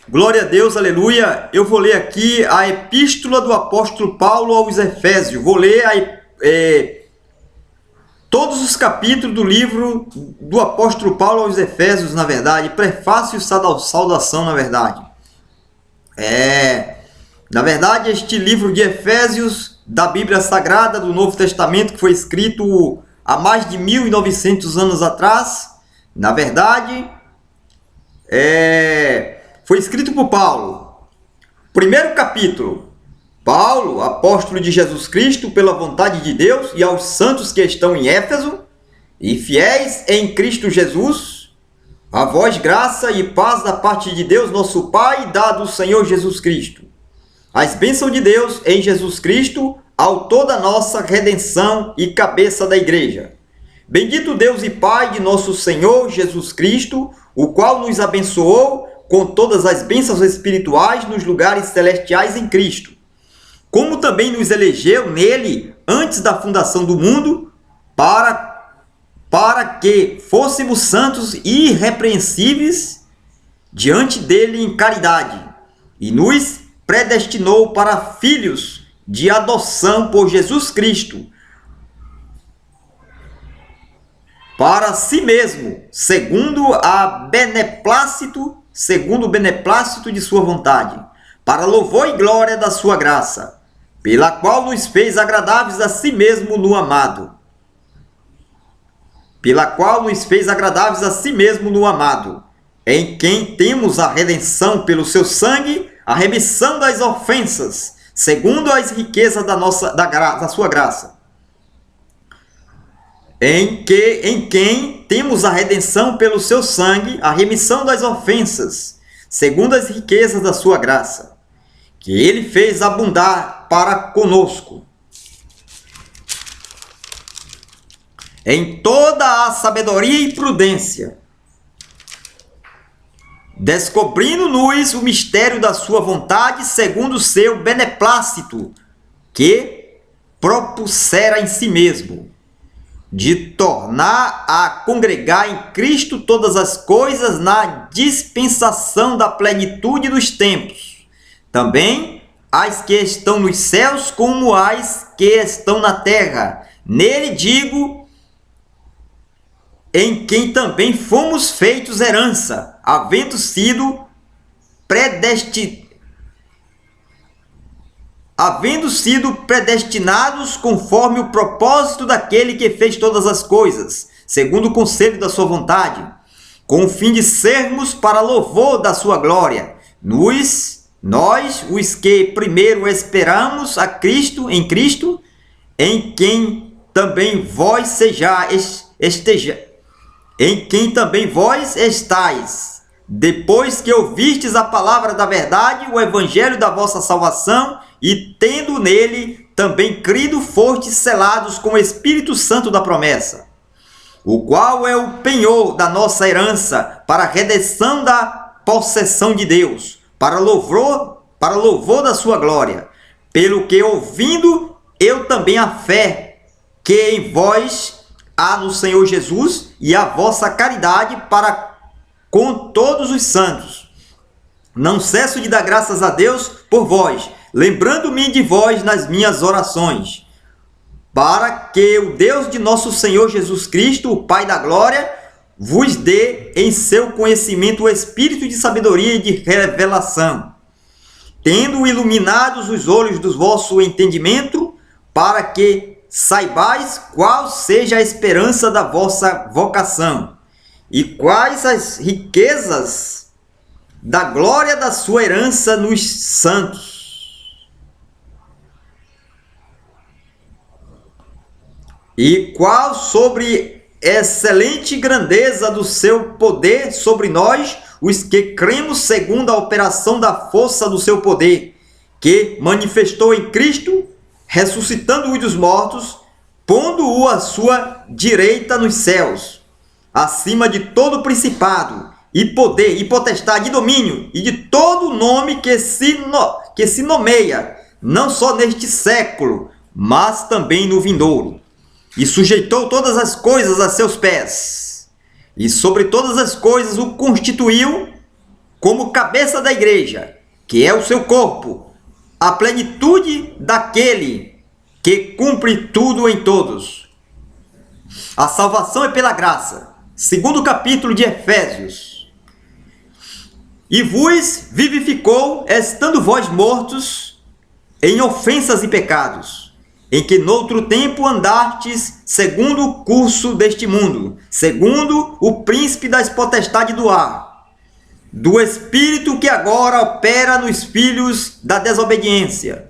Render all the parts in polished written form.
Glória a Deus, aleluia. Eu vou ler aqui a epístola do apóstolo Paulo aos Efésios. Vou ler todos os capítulos do livro do apóstolo Paulo aos Efésios, na verdade. Prefácio e saudação, na verdade. Na verdade, este livro de Efésios, da Bíblia Sagrada, do Novo Testamento, que foi escrito há mais de 1900 anos atrás, na verdade, foi escrito por Paulo. Primeiro capítulo. Paulo, apóstolo de Jesus Cristo, pela vontade de Deus, e aos santos que estão em Éfeso, e fiéis em Cristo Jesus, a vós graça e paz da parte de Deus, nosso Pai, e da do Senhor Jesus Cristo. As bênçãos de Deus em Jesus Cristo, autor da nossa redenção e cabeça da igreja. Bendito Deus e Pai de nosso Senhor Jesus Cristo, o qual nos abençoou com todas as bênçãos espirituais nos lugares celestiais em Cristo, como também nos elegeu nele antes da fundação do mundo, para que fôssemos santos e irrepreensíveis diante dele em caridade, e nos predestinou para filhos de adoção por Jesus Cristo, para si mesmo, segundo o beneplácito de sua vontade, para louvor e glória da sua graça, pela qual nos fez agradáveis a si mesmo no amado. Em quem temos a redenção pelo seu sangue, a remissão das ofensas, segundo as riquezas da sua graça. Em quem temos a redenção pelo seu sangue, a remissão das ofensas, segundo as riquezas da sua graça, que ele fez abundar para conosco em toda a sabedoria e prudência, descobrindo-nos o mistério da sua vontade, segundo o seu beneplácito, que propusera em si mesmo, de tornar a congregar em Cristo todas as coisas na dispensação da plenitude dos tempos, também as que estão nos céus como as que estão na terra. Nele digo, em quem também fomos feitos herança, havendo sido predestinados conforme o propósito daquele que fez todas as coisas, segundo o conselho da sua vontade, com o fim de sermos para louvor da sua glória, nós, os que primeiro esperamos a Cristo, em quem também vós estáis, depois que ouvistes a palavra da verdade, o evangelho da vossa salvação, e tendo nele também crido, fostes selados com o Espírito Santo da promessa, o qual é o penhor da nossa herança, para a redenção da possessão de Deus, para louvor da sua glória, pelo que ouvindo eu também a fé que em vós há no Senhor Jesus, e a vossa caridade para com todos os santos. Não cesso de dar graças a Deus por vós, lembrando-me de vós nas minhas orações, para que o Deus de nosso Senhor Jesus Cristo, o Pai da glória, vos dê em seu conhecimento o espírito de sabedoria e de revelação, tendo iluminados os olhos do vosso entendimento, para que saibais qual seja a esperança da vossa vocação, e quais as riquezas da glória da sua herança nos santos, e qual sobre excelente grandeza do seu poder sobre nós, os que cremos segundo a operação da força do seu poder, que manifestou em Cristo, ressuscitando-o dos mortos, pondo-o à sua direita nos céus, acima de todo principado, e poder, e potestade, e domínio, e de todo nome que se nomeia, não só neste século, mas também no vindouro. E sujeitou todas as coisas a seus pés, e sobre todas as coisas o constituiu, como cabeça da igreja, que é o seu corpo, a plenitude daquele que cumpre tudo em todos. A salvação é pela graça. Segundo capítulo de Efésios. E vos vivificou, estando vós mortos em ofensas e pecados, em que noutro tempo andastes segundo o curso deste mundo, segundo o príncipe das potestades do ar, do espírito que agora opera nos filhos da desobediência,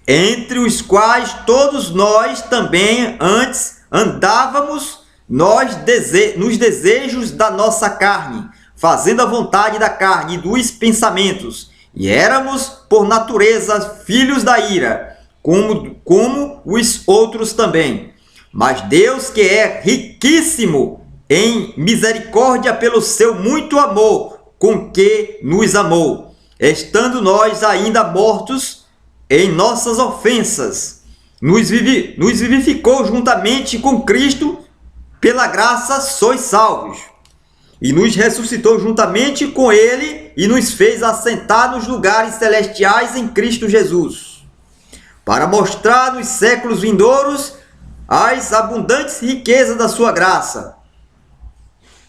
entre os quais todos nós também antes andávamos nos desejos da nossa carne, fazendo a vontade da carne e dos pensamentos, e éramos, por natureza, filhos da ira, como os outros também. Mas Deus, que é riquíssimo em misericórdia pelo seu muito amor com que nos amou, estando nós ainda mortos em nossas ofensas, nos vivificou juntamente com Cristo, pela graça sois salvos, e nos ressuscitou juntamente com Ele e nos fez assentar nos lugares celestiais em Cristo Jesus, para mostrar nos séculos vindouros as abundantes riquezas da sua graça,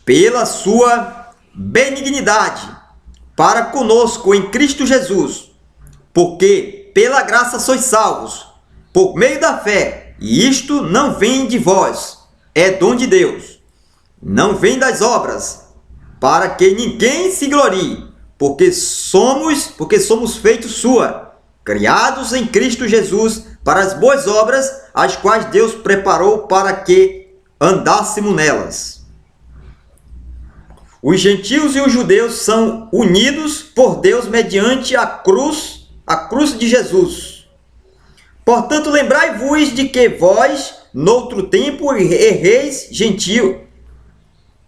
pela sua benignidade, para conosco em Cristo Jesus, porque pela graça sois salvos, por meio da fé, e isto não vem de vós, é dom de Deus, não vem das obras, para que ninguém se glorie, porque somos feitos sua, criados em Cristo Jesus para as boas obras, as quais Deus preparou para que andássemos nelas. Os gentios e os judeus são unidos por Deus mediante a cruz de Jesus. Portanto, lembrai-vos de que vós, noutro tempo, erreis gentio.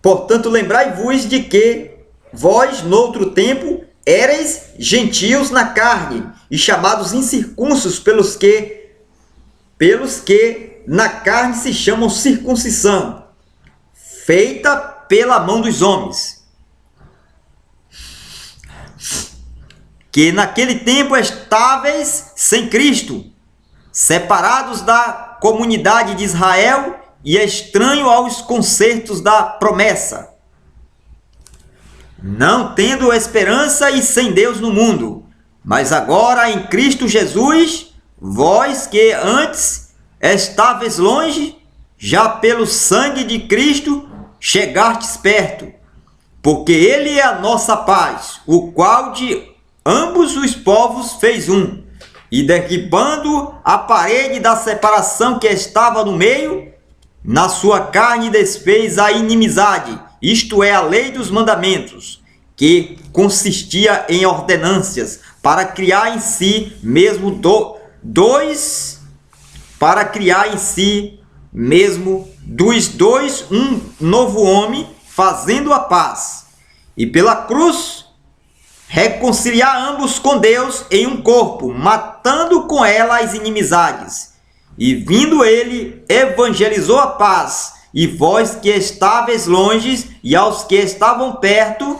Portanto, lembrai-vos de que vós, noutro tempo, éreis gentios na carne, e chamados incircunsos pelos que na carne se chamam circuncisão, feita pela mão dos homens. Que naquele tempo estáveis sem Cristo, separados da comunidade de Israel e estranho aos concertos da promessa, não tendo esperança e sem Deus no mundo. Mas agora em Cristo Jesus, vós que antes estáveis longe, já pelo sangue de Cristo chegastes perto, porque Ele é a nossa paz, o qual de ambos os povos fez um, e derribando a parede da separação que estava no meio, na sua carne desfez a inimizade, isto é, a lei dos mandamentos, que consistia em ordenâncias, para criar em si mesmo dos dois um novo homem, fazendo a paz, e pela cruz reconciliar ambos com Deus em um corpo, matando com ela as inimizades. E vindo ele, evangelizou a paz, e vós que estáveis longe, e aos que estavam perto,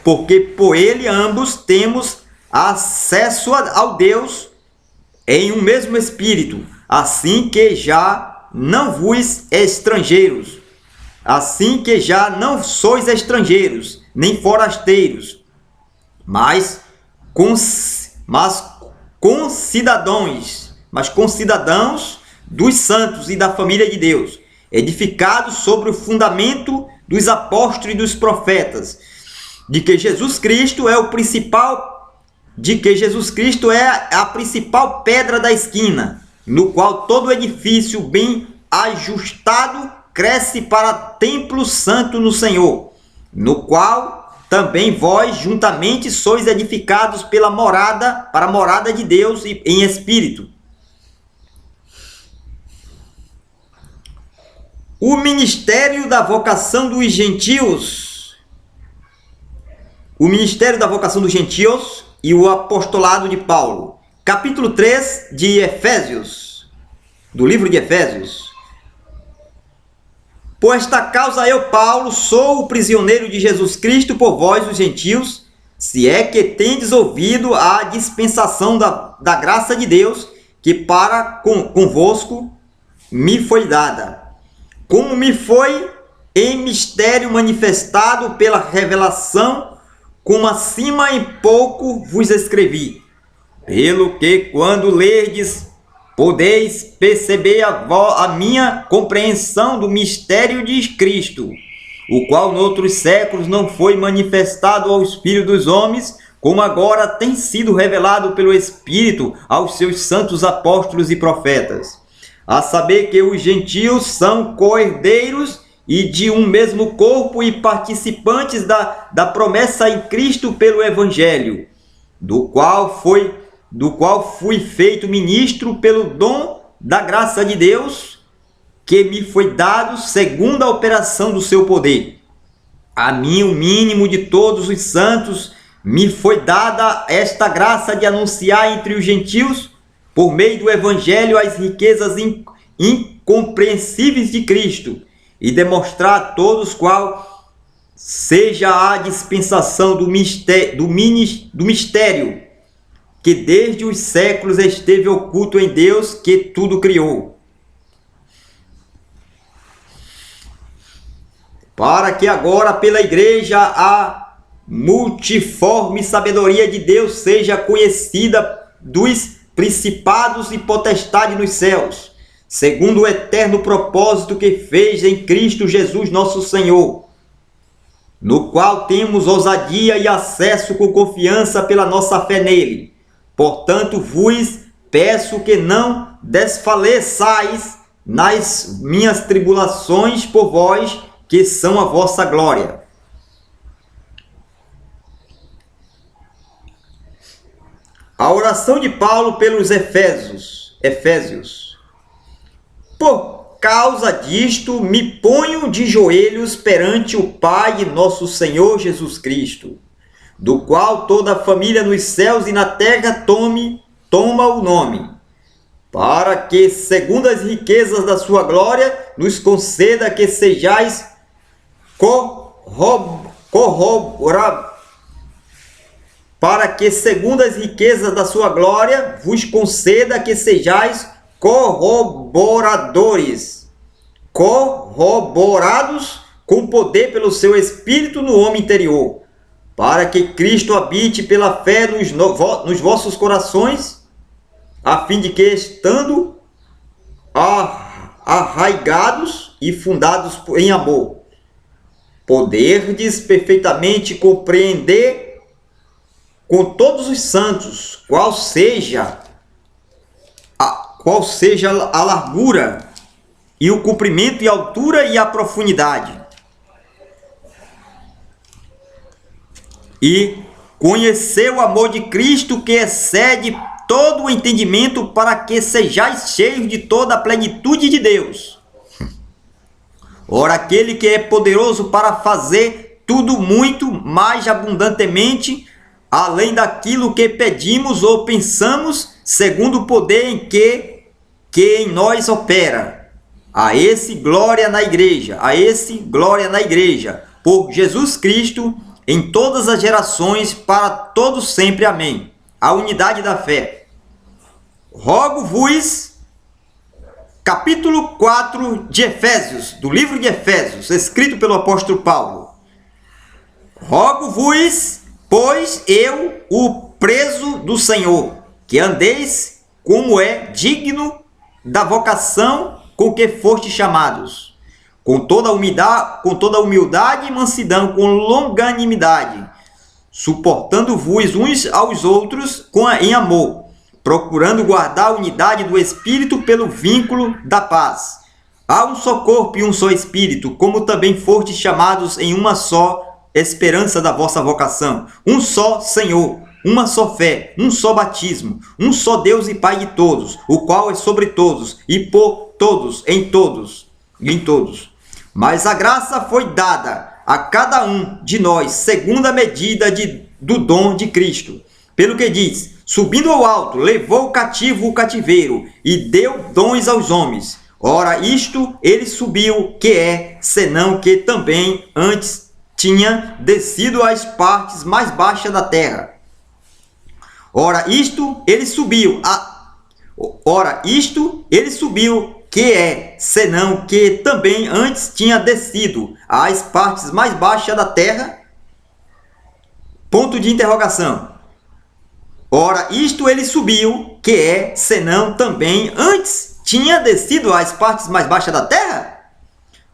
porque por ele ambos temos acesso ao Deus em um mesmo Espírito, assim que já não sois estrangeiros, nem forasteiros, mas concidadãos dos santos e da família de Deus, edificados sobre o fundamento dos apóstolos e dos profetas, de que Jesus Cristo é a principal pedra da esquina, no qual todo edifício bem ajustado cresce para templo santo no Senhor, no qual também vós juntamente sois edificados para a morada de Deus em espírito. O ministério da vocação dos gentios. O ministério da vocação dos gentios e o apostolado de Paulo. Capítulo 3 de Efésios, do livro de Efésios. Por esta causa eu, Paulo, sou o prisioneiro de Jesus Cristo por vós, os gentios, se é que tendes ouvido a dispensação da graça de Deus, que para convosco me foi dada, como me foi em mistério manifestado pela revelação, como acima em pouco vos escrevi, pelo que quando lerdes, podeis perceber a minha compreensão do mistério de Cristo, o qual noutros séculos não foi manifestado aos filhos dos homens, como agora tem sido revelado pelo Espírito aos seus santos apóstolos e profetas. A saber que os gentios são co-herdeiros e de um mesmo corpo e participantes da promessa em Cristo pelo Evangelho, do qual fui feito ministro pelo dom da graça de Deus, que me foi dado segundo a operação do seu poder. A mim, o mínimo de todos os santos, me foi dada esta graça de anunciar entre os gentios, por meio do Evangelho, as riquezas incompreensíveis de Cristo, e demonstrar a todos qual seja a dispensação do mistério, que desde os séculos esteve oculto em Deus, que tudo criou, para que agora pela Igreja a multiforme sabedoria de Deus seja conhecida dos principados e potestades nos céus, segundo o eterno propósito que fez em Cristo Jesus nosso Senhor, no qual temos ousadia e acesso com confiança pela nossa fé nele. Portanto, vos peço que não desfaleçais nas minhas tribulações por vós, que são a vossa glória. A oração de Paulo pelos Efésios. Por causa disto, me ponho de joelhos perante o Pai de nosso Senhor Jesus Cristo, do qual toda a família nos céus e na terra toma o nome, para que, segundo as riquezas da sua glória, nos conceda que sejais para que, segundo as riquezas da sua glória, vos conceda que sejais corroborados com poder pelo seu Espírito no homem interior, para que Cristo habite pela fé nos vossos corações, a fim de que, estando arraigados e fundados em amor, poderdes perfeitamente compreender com todos os santos qual seja a largura e o comprimento e a altura e a profundidade, e conhecer o amor de Cristo, que excede todo o entendimento, para que sejais cheios de toda a plenitude de Deus. Ora, aquele que é poderoso para fazer tudo muito mais abundantemente, além daquilo que pedimos ou pensamos, segundo o poder que em nós opera. A esse glória na igreja, por Jesus Cristo, em todas as gerações, para todos sempre. Amém. A unidade da fé. Rogo-vos, capítulo 4 de Efésios, do livro de Efésios, escrito pelo apóstolo Paulo. Rogo-vos, pois eu, o preso do Senhor, que andeis como é digno da vocação com que fostes chamados, com toda humildade e mansidão, com longanimidade, suportando-vos uns aos outros em amor, procurando guardar a unidade do Espírito pelo vínculo da paz. Há um só corpo e um só Espírito, como também fostes chamados em uma só esperança da vossa vocação, um só Senhor, uma só fé, um só batismo, um só Deus e Pai de todos, o qual é sobre todos e por todos, em todos. Mas a graça foi dada a cada um de nós, segundo a medida do dom de Cristo. Pelo que diz, subindo ao alto, levou cativo o cativeiro e deu dons aos homens. Ora, isto ele subiu, que é, senão que também antes tinha descido às partes mais baixas da terra. Ora, isto ele subiu, que é, senão que também antes tinha descido às partes mais baixas da terra. Ponto de interrogação. Ora, isto ele subiu, que é, senão também antes tinha descido às partes mais baixas da terra?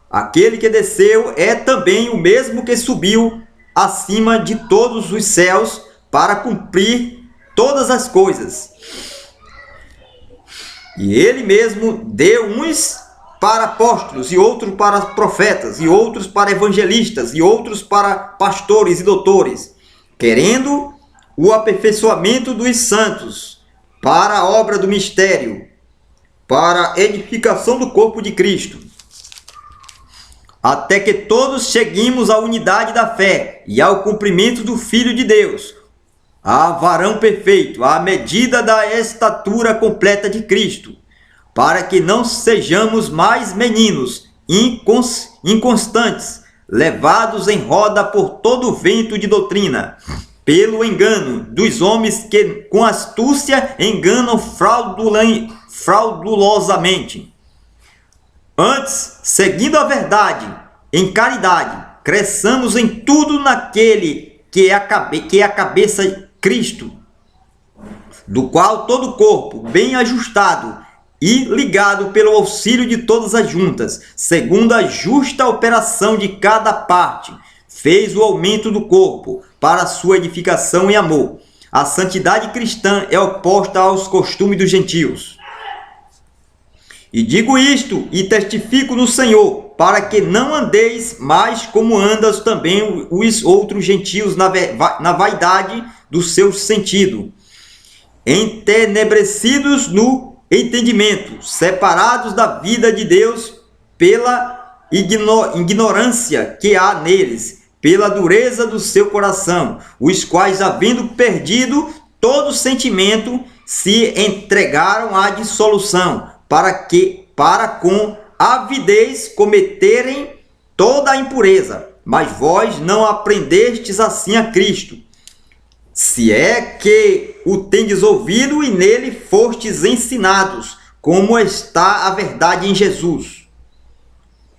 Aquele que desceu é também o mesmo que subiu acima de todos os céus para cumprir todas as coisas. E ele mesmo deu uns para apóstolos, e outros para profetas, e outros para evangelistas, e outros para pastores e doutores, querendo o aperfeiçoamento dos santos, para a obra do mistério, para a edificação do corpo de Cristo, até que todos cheguemos à unidade da fé e ao cumprimento do Filho de Deus, a varão perfeito, à medida da estatura completa de Cristo, para que não sejamos mais meninos inconstantes, levados em roda por todo o vento de doutrina, pelo engano dos homens que com astúcia enganam fraudulosamente. Antes, seguindo a verdade, em caridade, cresçamos em tudo naquele que é a cabeça, Cristo, do qual todo o corpo, bem ajustado e ligado pelo auxílio de todas as juntas, segundo a justa operação de cada parte, fez o aumento do corpo para a sua edificação em amor. A santidade cristã é oposta aos costumes dos gentios. E digo isto e testifico no Senhor, para que não andeis mais como andam também os outros gentios na vaidade do seu sentido, entenebrecidos no entendimento, separados da vida de Deus pela ignorância que há neles, pela dureza do seu coração, os quais, havendo perdido todo sentimento, se entregaram à dissolução, para com avidez cometerem toda a impureza. Mas vós não aprendestes assim a Cristo, se é que o tendes ouvido e nele fostes ensinados, como está a verdade em Jesus.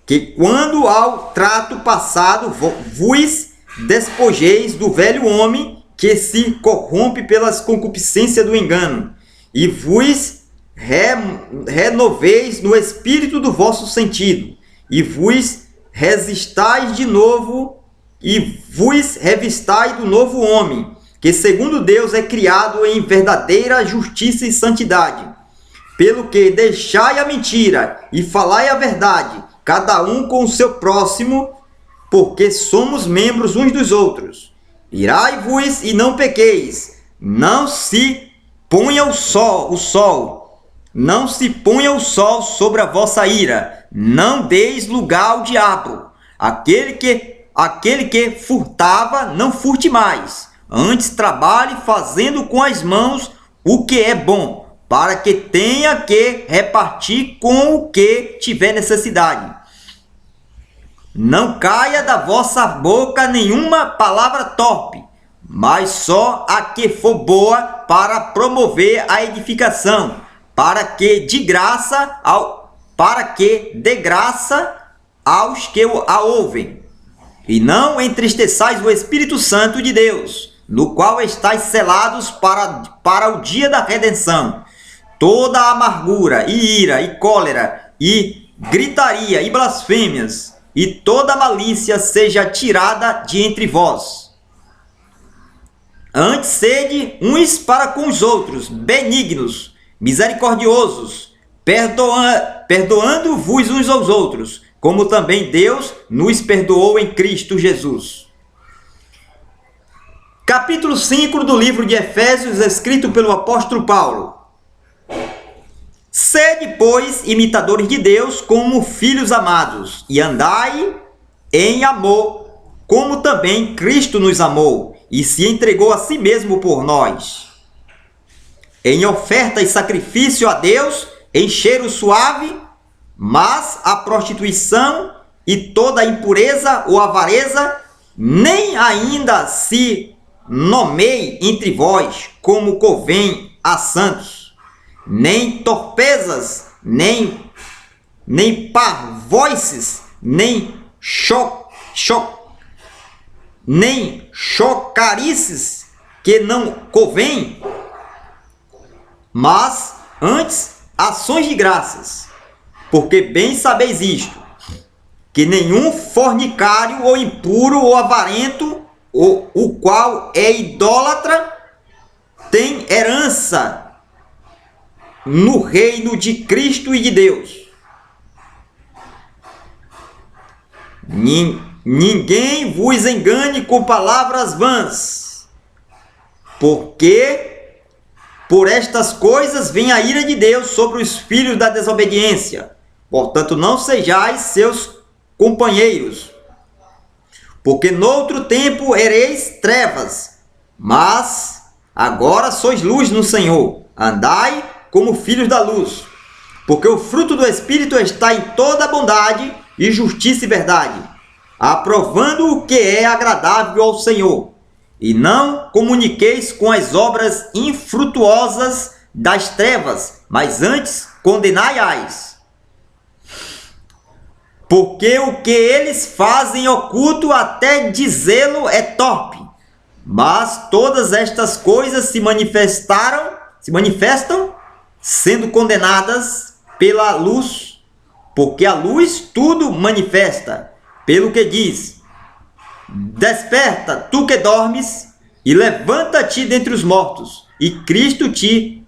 Que quando ao trato passado vos despojeis do velho homem que se corrompe pelas concupiscências do engano, e vos renoveis no espírito do vosso sentido, e vos resistais de novo, e vos revistai do novo homem, que segundo Deus é criado em verdadeira justiça e santidade. Pelo que deixai a mentira e falai a verdade, cada um com o seu próximo, porque somos membros uns dos outros. Irai-vos e não pequeis, não se ponha o sol, não se ponha o sol sobre a vossa ira, não deis lugar ao diabo. Aquele que furtava, não furte mais, antes trabalhe fazendo com as mãos o que é bom, para que tenha que repartir com o que tiver necessidade. Não caia da vossa boca nenhuma palavra torpe, mas só a que for boa para promover a edificação, para que dê graça aos que a ouvem. E não entristeçais o Espírito Santo de Deus, no qual estáis selados para o dia da redenção. Toda a amargura, e ira, e cólera, e gritaria, e blasfêmias, e toda malícia seja tirada de entre vós. Antes sede uns para com os outros, benignos, misericordiosos, perdoando-vos uns aos outros, como também Deus nos perdoou em Cristo Jesus. Capítulo 5 do livro de Efésios, escrito pelo apóstolo Paulo. Sede, pois, imitadores de Deus como filhos amados, e andai em amor, como também Cristo nos amou, e se entregou a si mesmo por nós, em oferta e sacrifício a Deus, em cheiro suave, Mas a prostituição e toda a impureza ou avareza nem ainda se nomeie entre vós como convém a santos, nem torpezas, nem parvoices, nem chocarices que não convém, mas antes ações de graças, porque bem sabeis isto, que nenhum fornicário ou impuro ou avarento, ou o qual é idólatra, tem herança no reino de Cristo e de Deus. Ninguém vos engane com palavras vãs, porque por estas coisas vem a ira de Deus sobre os filhos da desobediência. Portanto, não sejais seus companheiros, porque noutro tempo ereis trevas, mas agora sois luz no Senhor. Andai como filhos da luz, porque o fruto do Espírito está em toda bondade e justiça e verdade, aprovando o que é agradável ao Senhor. E não comuniqueis com as obras infrutuosas das trevas, mas antes condenai-as. Porque o que eles fazem oculto até dizê-lo é torpe. Mas todas estas coisas se manifestam, sendo condenadas pela luz, porque a luz tudo manifesta. Pelo que diz: desperta, tu que dormes, e levanta-te dentre os mortos, e Cristo te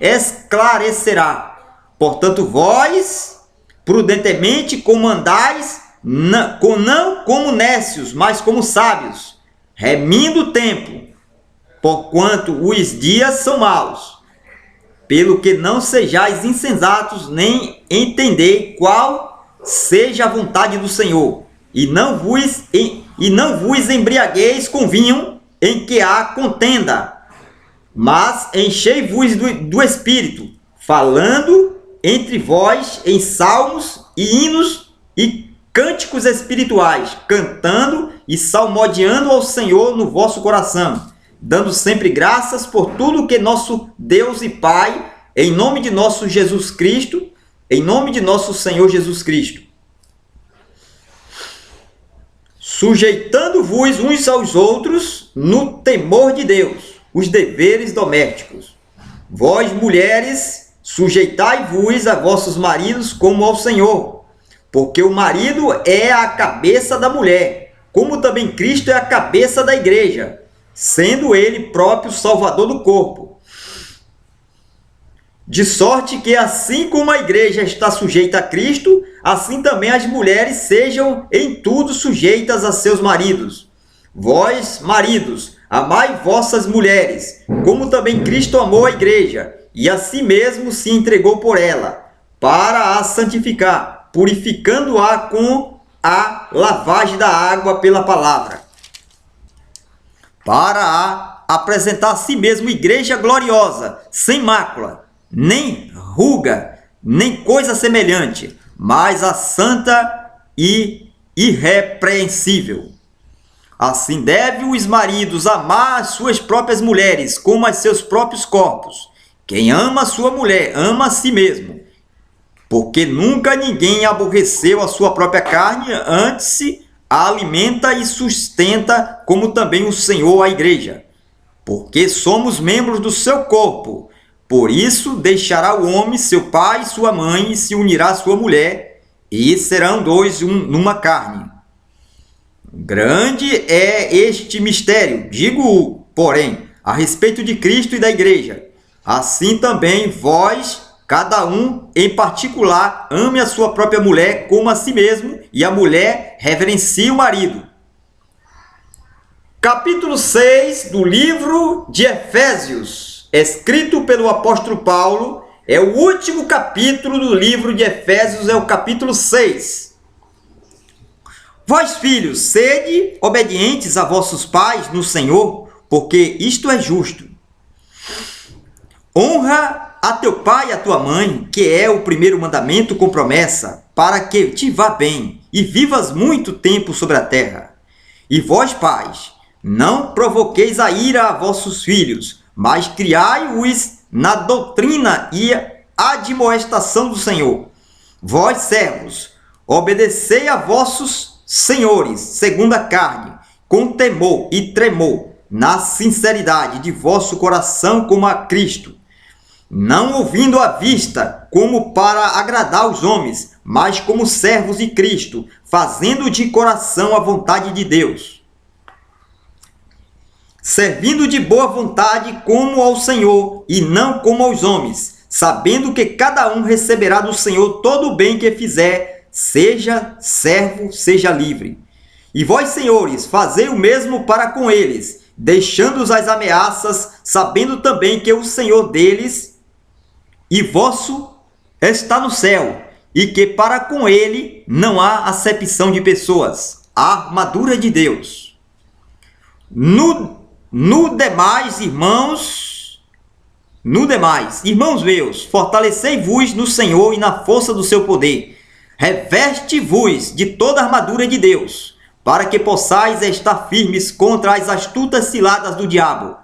esclarecerá. Portanto, vós prudentemente comandais, não como nécios, mas como sábios, remindo o tempo, porquanto os dias são maus. Pelo que não sejais insensatos, nem entendei qual seja a vontade do Senhor, e não vos embriagueis com vinho em que há contenda, mas enchei-vos do Espírito, falando entre vós em salmos e hinos e cânticos espirituais, cantando e salmodiando ao Senhor no vosso coração, dando sempre graças por tudo que nosso Deus e Pai, em nome de nosso Jesus Cristo, em nome de nosso Senhor Jesus Cristo, sujeitando-vos uns aos outros no temor de Deus, os deveres domésticos. Vós, mulheres, sujeitai-vos a vossos maridos como ao Senhor, porque o marido é a cabeça da mulher, como também Cristo é a cabeça da igreja, sendo ele próprio Salvador do corpo. De sorte que, assim como a igreja está sujeita a Cristo, assim também as mulheres sejam em tudo sujeitas a seus maridos. Vós, maridos, amai vossas mulheres, como também Cristo amou a igreja, e a si mesmo se entregou por ela, para a santificar, purificando-a com a lavagem da água pela palavra, para a apresentar a si mesmo igreja gloriosa, sem mácula, nem ruga, nem coisa semelhante, mas a santa e irrepreensível. Assim devem os maridos amar as suas próprias mulheres como as seus próprios corpos. Quem ama a sua mulher, ama a si mesmo. Porque nunca ninguém aborreceu a sua própria carne, antes a alimenta e sustenta, como também o Senhor a igreja. Porque somos membros do seu corpo. Por isso deixará o homem seu pai e sua mãe, e se unirá à sua mulher, e serão dois numa carne. Grande é este mistério, digo, porém, a respeito de Cristo e da igreja. Assim também vós, cada um em particular, ame a sua própria mulher como a si mesmo, e a mulher reverencie o marido. Capítulo 6 do livro de Efésios, escrito pelo apóstolo Paulo, é o último capítulo do livro de Efésios, é o capítulo 6. Vós, filhos, sede obedientes a vossos pais no Senhor, porque isto é justo. Honra a teu pai e a tua mãe, que é o primeiro mandamento com promessa, para que te vá bem e vivas muito tempo sobre a terra. E vós, pais, não provoqueis a ira a vossos filhos, mas criai-os na doutrina e admoestação do Senhor. Vós, servos, obedecei a vossos senhores, segundo a carne, com temor e tremor, na sinceridade de vosso coração como a Cristo, não ouvindo à vista, como para agradar os homens, mas como servos de Cristo, fazendo de coração a vontade de Deus, servindo de boa vontade como ao Senhor e não como aos homens, sabendo que cada um receberá do Senhor todo o bem que fizer, seja servo, seja livre. E vós, senhores, fazei o mesmo para com eles, deixando-os as ameaças, sabendo também que o Senhor deles e vosso está no céu, e que para com ele não há acepção de pessoas. A armadura de Deus. No demais, irmãos meus, fortalecei-vos no Senhor e na força do seu poder. Reveste-vos de toda a armadura de Deus, para que possais estar firmes contra as astutas ciladas do diabo.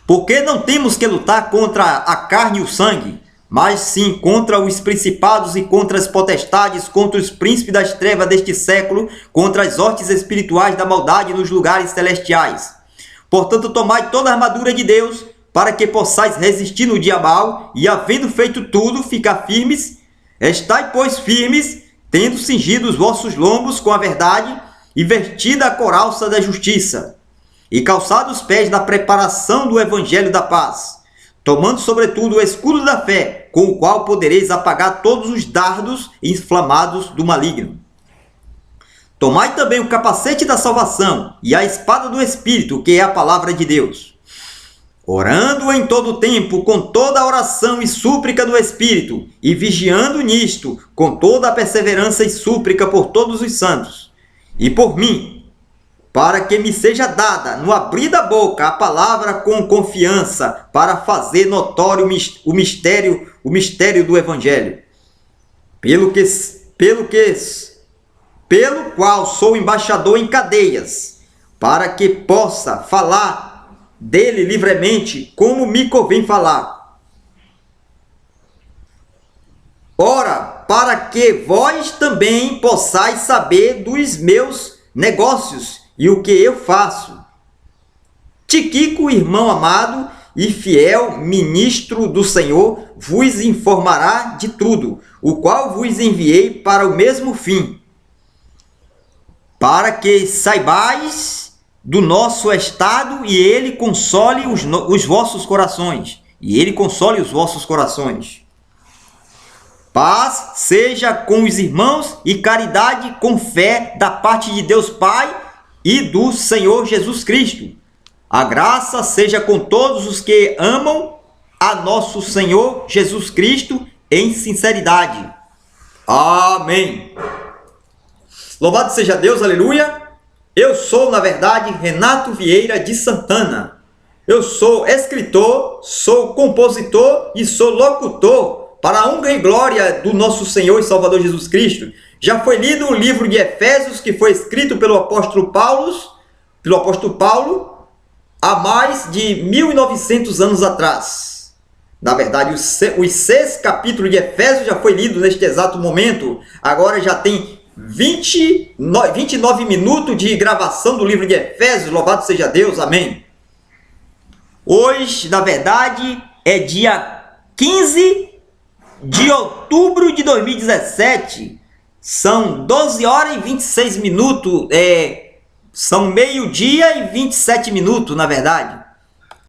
Porque não temos que lutar contra a carne e o sangue, mas sim contra os principados e contra as potestades, contra os príncipes das trevas deste século, contra as hostes espirituais da maldade nos lugares celestiais. Portanto, tomai toda a armadura de Deus, para que possais resistir no dia mau, e havendo feito tudo, ficar firmes. Estai, pois, firmes, tendo cingido os vossos lombos com a verdade, e vestida a couraça da justiça, e calçados os pés da preparação do evangelho da paz, tomando sobretudo o escudo da fé, com o qual podereis apagar todos os dardos inflamados do maligno. Tomai também o capacete da salvação e a espada do Espírito, que é a palavra de Deus, orando em todo o tempo com toda a oração e súplica do Espírito, e vigiando nisto com toda a perseverança e súplica por todos os santos, e por mim, para que me seja dada, no abrir da boca, a palavra com confiança, para fazer notório o mistério do Evangelho, pelo qual sou embaixador em cadeias, para que possa falar dele livremente, como me convém falar. Ora, para que vós também possais saber dos meus negócios e o que eu faço. Tiquico, irmão amado e fiel ministro do Senhor, vos informará de tudo, o qual vos enviei para o mesmo fim, para que saibais do nosso estado e ele console os vossos corações. Paz seja com os irmãos e caridade com fé da parte de Deus Pai e do Senhor Jesus Cristo. A graça seja com todos os que amam a nosso Senhor Jesus Cristo em sinceridade. Amém. Louvado seja Deus, aleluia. Eu sou, na verdade, Renato Vieira de Santana. Eu sou escritor, sou compositor e sou locutor para a honra e glória do nosso Senhor e Salvador Jesus Cristo. Já foi lido o livro de Efésios, que foi escrito pelo apóstolo Paulo, há mais de 1900 anos atrás. Na verdade, os 6 capítulos de Efésios já foi lido neste exato momento. Agora já tem 29 minutos de gravação do livro de Efésios. Louvado seja Deus, amém. Hoje, na verdade, é dia 15 de outubro de 2017. São 12 horas e 26 minutos. São meio-dia e 27 minutos, na verdade.